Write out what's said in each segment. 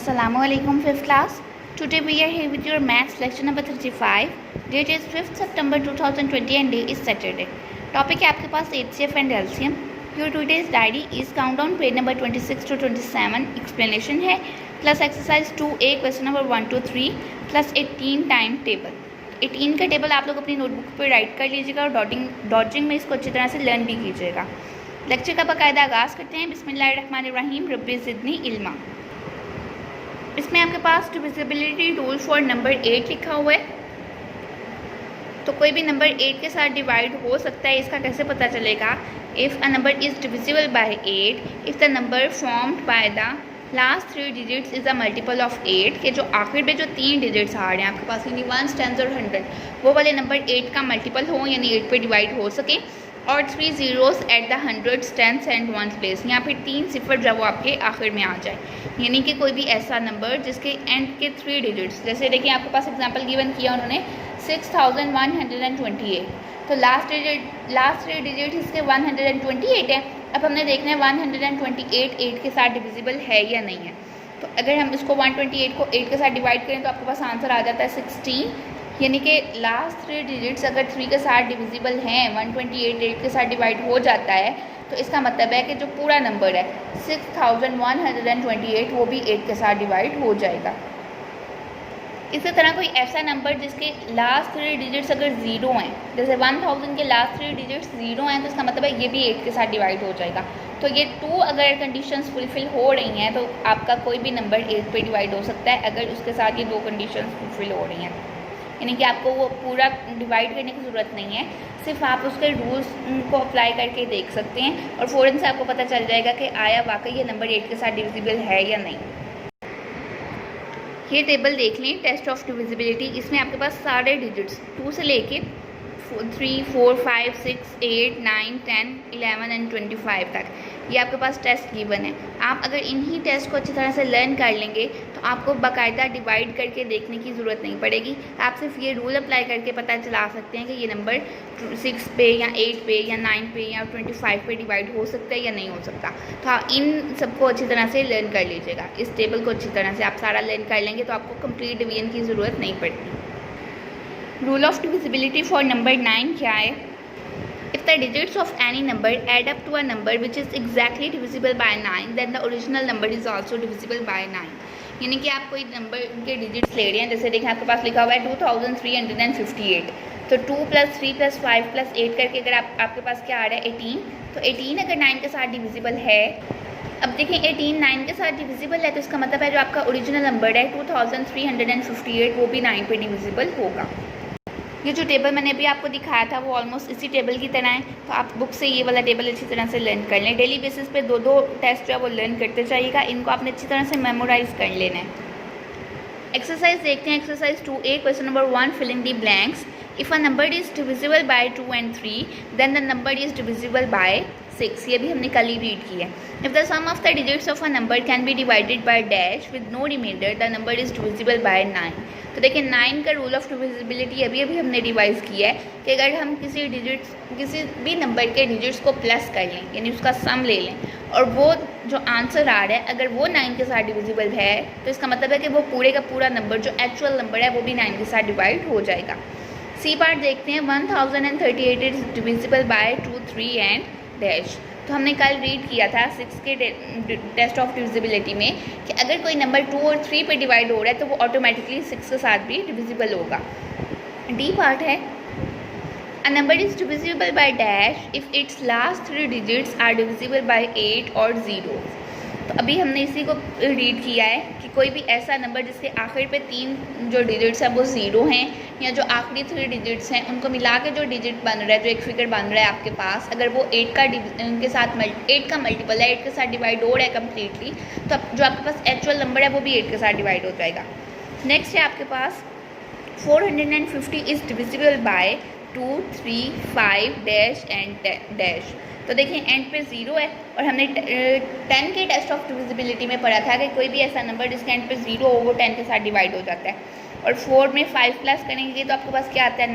Assalamualaikum 5th class. Today we are here with your maths lecture number 35. Date is 5th September 2020 and day is Saturday. Topic है आपके पास HCF and LCM. Your today's diary is countdown page number 26 to 27. Explanation है plus exercise 2A question number 1 to 3 plus 18 time table. 18 का table आप लोग अपनी notebook पर right कर लीजिएगा और डॉटिंग में इसको अच्छी तरह से लर्न भी कीजिएगा. लेक्चर का बाकायदा आगाज़ करते हैं. बिस्मिल्लाहिर्रहमानिर्रहीम. रब्बी ज़िदनी इल्मा. इसमें आपके पास डिविजिबिलिटी रूल फॉर नंबर 8 लिखा हुआ है. तो कोई भी नंबर 8 के साथ डिवाइड हो सकता है. इसका कैसे पता चलेगा? If a number is divisible by 8 if the number formed by the last 3 digits is a multiple of 8 के जो आखिर में जो 3 डिजिट्स आ रहे हैं आपके पास यानी 1, 10 और 100 वो वाले नंबर 8 का मल्टीपल हो यानी 8 पे डिवाइड हो सके और 3 zeros at the 100s, 10s and 1s place या फिर 3 सिफर जब वो आपके आखिर में आ जाए यानी कि कोई भी ऐसा नंबर जिसके एंड के 3 डिजिट्स. जैसे देखिए आपके पास एग्जांपल गिवन किया उन्होंने 6128. तो लास्ट 3 डिजिट इसके 128 है. अब हमने देखना है 128 8 के साथ डिविजिबल है या नहीं है. तो अगर हम इसको 128 को 8 के साथ डिवाइड करें तो आपके पास आंसर आ जाता है 16 यानी कि लास्ट 3 डिजिट्स अगर 3 के साथ डिविजिबल हैं 128 8 के साथ डिवाइड हो जाता है तो इसका मतलब है कि जो पूरा नंबर है 6128 वो भी 8 के साथ डिवाइड हो जाएगा. इसी तरह कोई ऐसा नंबर जिसके लास्ट 3 डिजिट्स अगर 0 हैं जैसे 1000 के लास्ट 3 डिजिट्स 0 हैं तो इसका मतलब है ये भी 8 के साथ डिवाइड हो जाएगा. तो ये 2 अगर कंडीशंस फुलफ़िल हो रही हैं तो आपका कोई भी नंबर 8 पे डिवाइड हो सकता है अगर उसके साथ ये 2 कंडीशंस फुलफ़िल हो रही हैं. यानी कि आपको वो पूरा डिवाइड करने की ज़रूरत नहीं है. सिर्फ आप उसके रूल्स को अप्लाई करके देख सकते हैं और फ़ौरन से आपको पता चल जाएगा कि आया वाकई ये नंबर 8 के साथ डिविजिबल है या नहीं. ये टेबल देख लें टेस्ट ऑफ डिविजिबिलिटी. इसमें आपके पास सारे डिजिट्स 2 से लेके 3, 4, 5, 6, 8, 9, 10, 11 एंड 25 तक ये आपके पास टेस्ट गिवन है. आप अगर इन्हीं टेस्ट को अच्छी तरह से लर्न कर लेंगे तो आपको बाकायदा डिवाइड करके देखने की ज़रूरत नहीं पड़ेगी. आप सिर्फ ये रूल अप्लाई करके पता चला सकते हैं कि ये नंबर 6 पे या 8 पे या 9 पे या 25 पे डिवाइड हो सकता है या नहीं हो सकता. तो आप इन सबको अच्छी तरह से लर्न कर लीजिएगा. इस टेबल को अच्छी तरह से आप सारा लर्न कर लेंगे तो आपको कंप्लीट डिवीजन की ज़रूरत नहीं पड़ेगी. Rule of divisibility for number 9 क्या है? If the digits of any number add up to a number which is exactly divisible by 9, then the original number is also divisible by 9. यानी कि आप कोई नंबर के डिजिट्स ले रहे हैं. जैसे देखें आपके पास लिखा हुआ है 2358. तो 2 + 3 + 5 + 8 करके अगर आपके पास क्या आ रहा है 18. तो 18 अगर 9 के साथ डिविजिबल है. अब देखें 18 9 के साथ डिविजिबल है तो इसका मतलब है जो आपका ओरिजिनल नंबर है 2358 वो भी 9 पे डिविजिबल होगा. ये जो टेबल मैंने अभी आपको दिखाया था वो ऑलमोस्ट इसी टेबल की तरह है. तो आप बुक से ये वाला टेबल अच्छी तरह से लर्न कर लें. डेली बेसिस पे 2 टेस्ट जो है वो लर्न करते जाइएगा. इनको आपने अच्छी तरह से मेमोराइज कर लेना है. एक्सरसाइज देखते हैं. Exercise 2A question number 1 filling the blanks. If a number is divisible by 2 and 3 then the number is divisible by 6. ये भी हमने कल ही रीड किया है. If the sum of the digits of a number can be divided by dash with no remainder the number is divisible by 9. तो देखिए 9 का रूल ऑफ डिविजिबिलिटी अभी हमने रिवाइज़ किया है कि अगर हम किसी भी नंबर के डिजिट्स को प्लस कर लें यानी उसका सम ले लें और वो जो आंसर आ रहा है अगर वो 9 के साथ डिविजिबल है तो इसका मतलब है कि वो पूरे का पूरा नंबर जो एक्चुअल नंबर है वो भी 9 के साथ डिवाइड हो जाएगा. सी पार्ट देखते हैं. 1038 is divisible by 2, 3 and dash. तो हमने कल रीड किया था 6 के टेस्ट ऑफ डिविजिबिलिटी में कि अगर कोई नंबर 2 और 3 पे डिवाइड हो रहा है तो वो ऑटोमेटिकली 6 के साथ भी डिविजिबल होगा. डी पार्ट है. A number is divisible by dash if its last 3 digits are divisible by 8 और 0. तो अभी हमने इसी को रीड किया है कि कोई भी ऐसा नंबर जिसके आखिर पे 3 जो डिजिट्स हैं वो 0 हैं या जो आखिरी 3 डिजिट्स हैं उनको मिला के जो डिजिट बन रहा है जो एक फिगर बन रहा है आपके पास अगर वो 8 का मल्टीपल है 8 के साथ डिवाइड हो रहा है कम्प्लीटली तो जो आपके पास एक्चुअल नंबर है वो भी 8 के साथ डिवाइड हो जाएगा. नेक्स्ट है आपके पास 450 is divisible by 2, 3, 5 dash and dash. तो देखिए एंड पे 0 है और हमने 10 के टेस्ट ऑफ डिविजिबिलिटी में पढ़ा था कि कोई भी ऐसा नंबर जिसके एंड पे 0 हो वो 10 के साथ डिवाइड हो जाता है. और 4 में 5 प्लस करेंगे तो आपके पास क्या आता है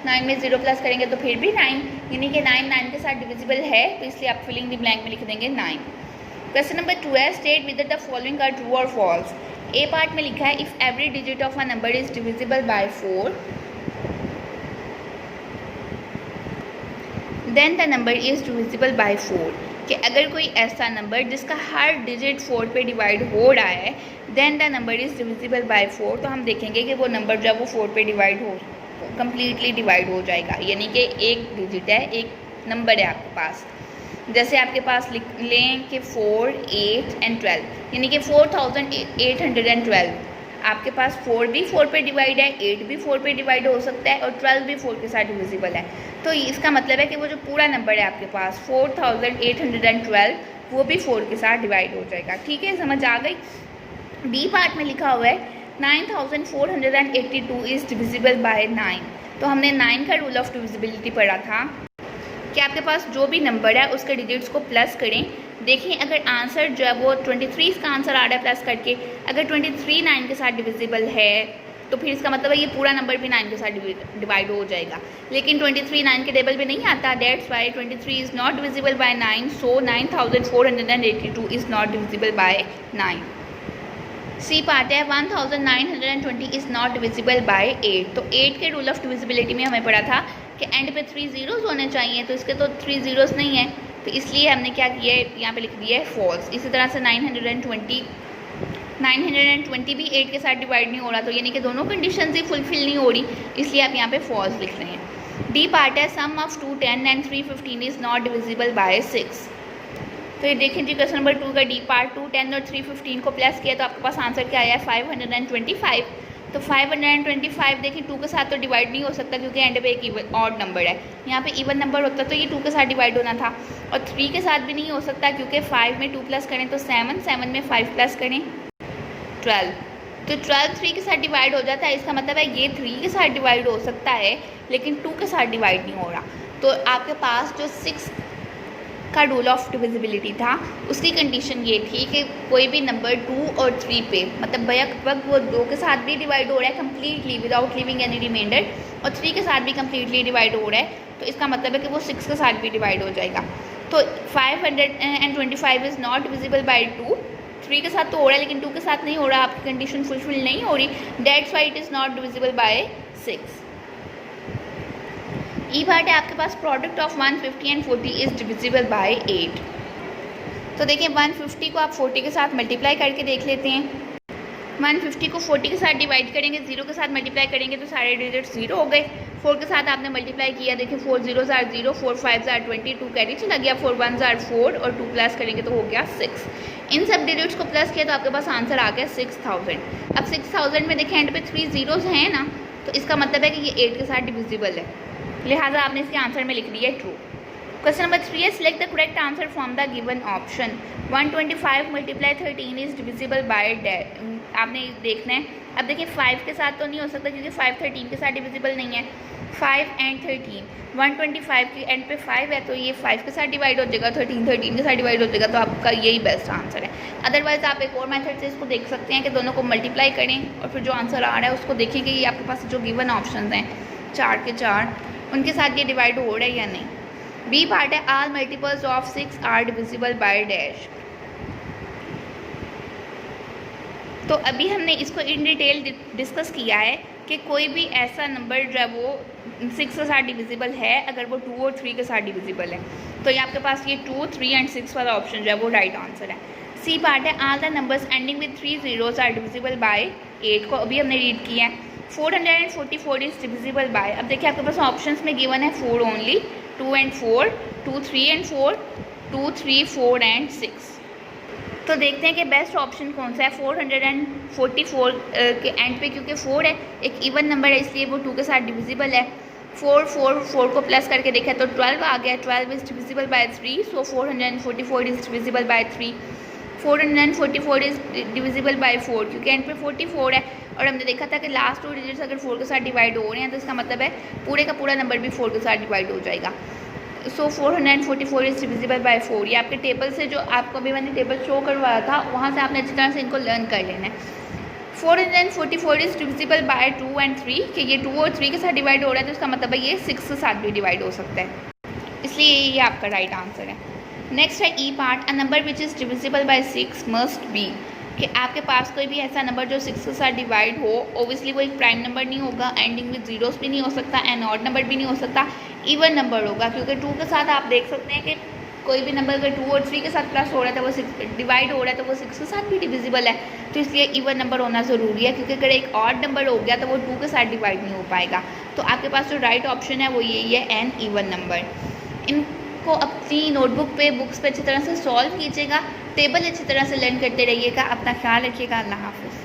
9 में 0 प्लस करेंगे तो फिर भी 9 यानी कि 9 के साथ डिविजिबल है तो इसलिए आप फिलिंग द ब्लैंक में लिख देंगे 9. क्वेश्चन नंबर 2 है. State with the following are true और फॉल्स. ए पार्ट में लिखा है if every digit of a number is divisible by 4 then the number is divisible by 4, कि अगर कोई ऐसा नंबर जिसका हर डिजिट 4 पे डिवाइड हो रहा है then the number is divisible by 4, तो हम देखेंगे कि वो नंबर जब वो 4 पे डिवाइड हो कम्प्लीटली डिवाइड हो जाएगा। यानी कि एक डिजिट है, एक नंबर है आपके पास, जैसे आपके पास लिख लें कि 4, 8 एंड 12, यानी कि 4812। आपके पास 4 भी 4 पे डिवाइड है, 8 भी 4 पे डिवाइड हो सकता है और 12 भी 4 के साथ डिविजिबल है। तो इसका मतलब है कि वो जो पूरा नंबर है आपके पास 4812 वो भी 4 के साथ डिवाइड हो जाएगा। ठीक है, समझ आ गई। बी पार्ट में लिखा हुआ है 9482 इज़ डिविजिबल बाय 9। तो हमने 9 का रूल ऑफ डिविजिबिलिटी पढ़ा था कि आपके पास जो भी नंबर है उसके डिजिट्स को प्लस करें। देखिए अगर आंसर जो है वो 23 इसका आंसर आ रहा है प्लस करके, अगर 23 9 के साथ डिविजिबल है तो फिर इसका मतलब है ये पूरा नंबर भी 9 के साथ डिवाइड हो जाएगा। लेकिन 23 9 के टेबल में नहीं आता, that's why 23 is not divisible by 9, so 9482 is not divisible by 9। C part है 1920 इज़ नॉट डिविजिबल बाय 8। तो 8 के रूल ऑफ डिविजिबिलिटी में हमें पढ़ा था कि एंड पे 3 जीरोज़ होने चाहिए, तो इसके तो 3 जीरोज़ नहीं है, तो इसलिए हमने क्या किया है यहाँ पे लिख दिया है फॉल्स। इसी तरह से 920 भी 8 के साथ डिवाइड नहीं हो रहा, तो यानी कि दोनों कंडीशंस ही फुलफिल नहीं हो रही, इसलिए आप यहाँ पे फॉल्स लिख रहे हैं। डी पार्ट है sum of 210 and 315 is not divisible by 6। तो ये देखें जी क्वेश्चन नंबर 2 का डी पार्ट 210 और 315 को प्लस किया तो आपके पास आंसर क्या आया है 525। तो 525 देखिए 2 के साथ तो डिवाइड नहीं हो सकता क्योंकि एंड पे एक ऑड नंबर है, यहाँ पे इवन नंबर होता तो ये 2 के साथ डिवाइड होना था, और 3 के साथ भी नहीं हो सकता क्योंकि 5 में 2 प्लस करें तो 7, 7 में 5 प्लस करें 12, तो 12 3 के साथ डिवाइड हो जाता है। इसका मतलब है ये 3 के साथ डिवाइड हो सकता है लेकिन 2 के साथ डिवाइड नहीं हो रहा। तो आपके पास जो 6 का रूल ऑफ डिविजिबिलिटी था उसकी कंडीशन ये थी कि कोई भी नंबर 2 और 3 पे मतलब बैक वक्त वो 2 के साथ भी डिवाइड हो रहा है completely without leaving any remainder, और 3 के साथ भी कम्प्लीटली डिवाइड हो रहा है, तो इसका मतलब है कि वो 6 के साथ भी डिवाइड हो जाएगा। तो 525 इज़ नॉट डिविजिबल बाय 2, 3 के साथ तो हो रहा है लेकिन 2 के साथ नहीं हो रहा, आपकी कंडीशन फुलफिल नहीं हो रही, that's why it is not divisible by 6। E part है आपके पास product of 150 and 40 is divisible by 8। तो देखिए 150 को आप 40 के साथ मल्टीप्लाई करके देख लेते हैं। 150 को 40 के साथ डिवाइड करेंगे, 0 के साथ मल्टीप्लाई करेंगे तो सारे डिजिट 0 हो गए। 4 के साथ आपने मल्टीप्लाई किया, देखिए 4 0s are 0, 4 5s are 20, 2 carry चला गया, 4 1s are 4 और 2 प्लस करेंगे तो हो गया 6। इन सब डिजिट्स को प्लस किया तो आपके पास आंसर आ गया 6000। अब 6000 में देखें एंड पे 3 जीरोज़ हैं ना, तो इसका मतलब है कि ये 8 के साथ डिविजिबल है, लिहाजा आपने इसके आंसर में लिख दिया ट्रू। क्वेश्चन नंबर 3 है select the correct answer from the given option. 125 multiply 13 is divisible by dash. आपने देखना है, अब देखिए 5 के साथ तो नहीं हो सकता क्योंकि 5 13 के साथ डिविजिबल नहीं है। 5 एंड 13, 125 के एंड पे 5 है तो ये 5 के साथ डिवाइड हो जाएगा, 13 के साथ डिवाइड हो जाएगा, तो आपका यही बेस्ट आंसर है। अदरवाइज आप एक और मेथड से इसको देख सकते हैं कि दोनों को मल्टीप्लाई करें और फिर जो आंसर आ रहा है उसको देखें कि ये आपके पास जो गिवन ऑप्शन हैं 4 के 4 उनके साथ ये डिवाइड हो रहा है या नहीं। बी पार्ट है all multiples of 6 are divisible by dash. तो अभी हमने इसको इन डिटेल डिस्कस किया है कि कोई भी ऐसा नंबर जो है वो 6 के साथ डिविजिबल है अगर वो 2 और 3 के साथ डिविजिबल है, तो ये आपके पास ये 2, 3 एंड 6 वाला ऑप्शन जो है वो राइट आंसर है। सी पार्ट है all the numbers ending with 3 zeros are divisible by 8 को अभी हमने रीड किया है। 444 इज डिविजिबल बाय, अब देखिए आपके पास ऑप्शंस में गिवन है 4 ओनली, 2 एंड 4, 2 3 एंड 4, 2 3 4 एंड 6। तो देखते हैं कि बेस्ट ऑप्शन कौन सा है। 444 के एंड पे क्योंकि 4 है, एक इवन नंबर है इसलिए वो 2 के साथ डिविजिबल है। 4 को प्लस करके देखा तो 12 आ गया, 12 is divisible bye 3, so 444 is divisible bye 3। 444 is divisible by 4 क्योंकि एंड पे 44 है, और हमने देखा था कि लास्ट 2 डिजिट्स अगर 4 के साथ डिवाइड हो रहे हैं तो इसका मतलब है पूरे का पूरा नंबर भी 4 के साथ डिवाइड हो जाएगा। सो 444 इज डिविजिबल बाय 4। ये आपके टेबल से जो आपको अभी मैंने टेबल शो करवाया था वहाँ से आपने अच्छी तरह से इनको लर्न कर लेना है। 444 इज डिविजिबल बाय 2 एंड 3 कि ये 2 और 3 के साथ डिवाइड हो रहा है तो इसका मतलब है ये 6 के साथ भी डिवाइड हो सकता है, इसलिए ये आपका राइट आंसर है। नेक्स्ट है E part, a number which is divisible by 6 must be, कि आपके पास कोई भी ऐसा नंबर जो 6 के साथ डिवाइड हो, ओबियसली वो एक प्राइम नंबर नहीं होगा, एंडिंग विद जीरोस भी नहीं हो सकता, एंड ऑड नंबर भी नहीं हो सकता, इवन नंबर होगा, क्योंकि 2 के साथ आप देख सकते हैं कि कोई भी नंबर अगर 2 और 3 के साथ प्लस हो रहा है तो वो 6 डिवाइड हो रहा है तो वो 6 के साथ भी डिविजिबल है। तो इसलिए इवन नंबर होना ज़रूरी है, क्योंकि अगर एक ऑड नंबर हो गया तो वो 2 के साथ डिवाइड नहीं हो पाएगा। तो आपके पास जो राइट ऑप्शन है वो यही है, एन इवन नंबर। इनको अपनी नोटबुक पे, बुक्स पे अच्छी तरह से सॉल्व कीजिएगा, टेबल अच्छी तरह से लर्न करते रहिएगा। अपना ख्याल रखिएगा। अल्लाह हाफ़िज़।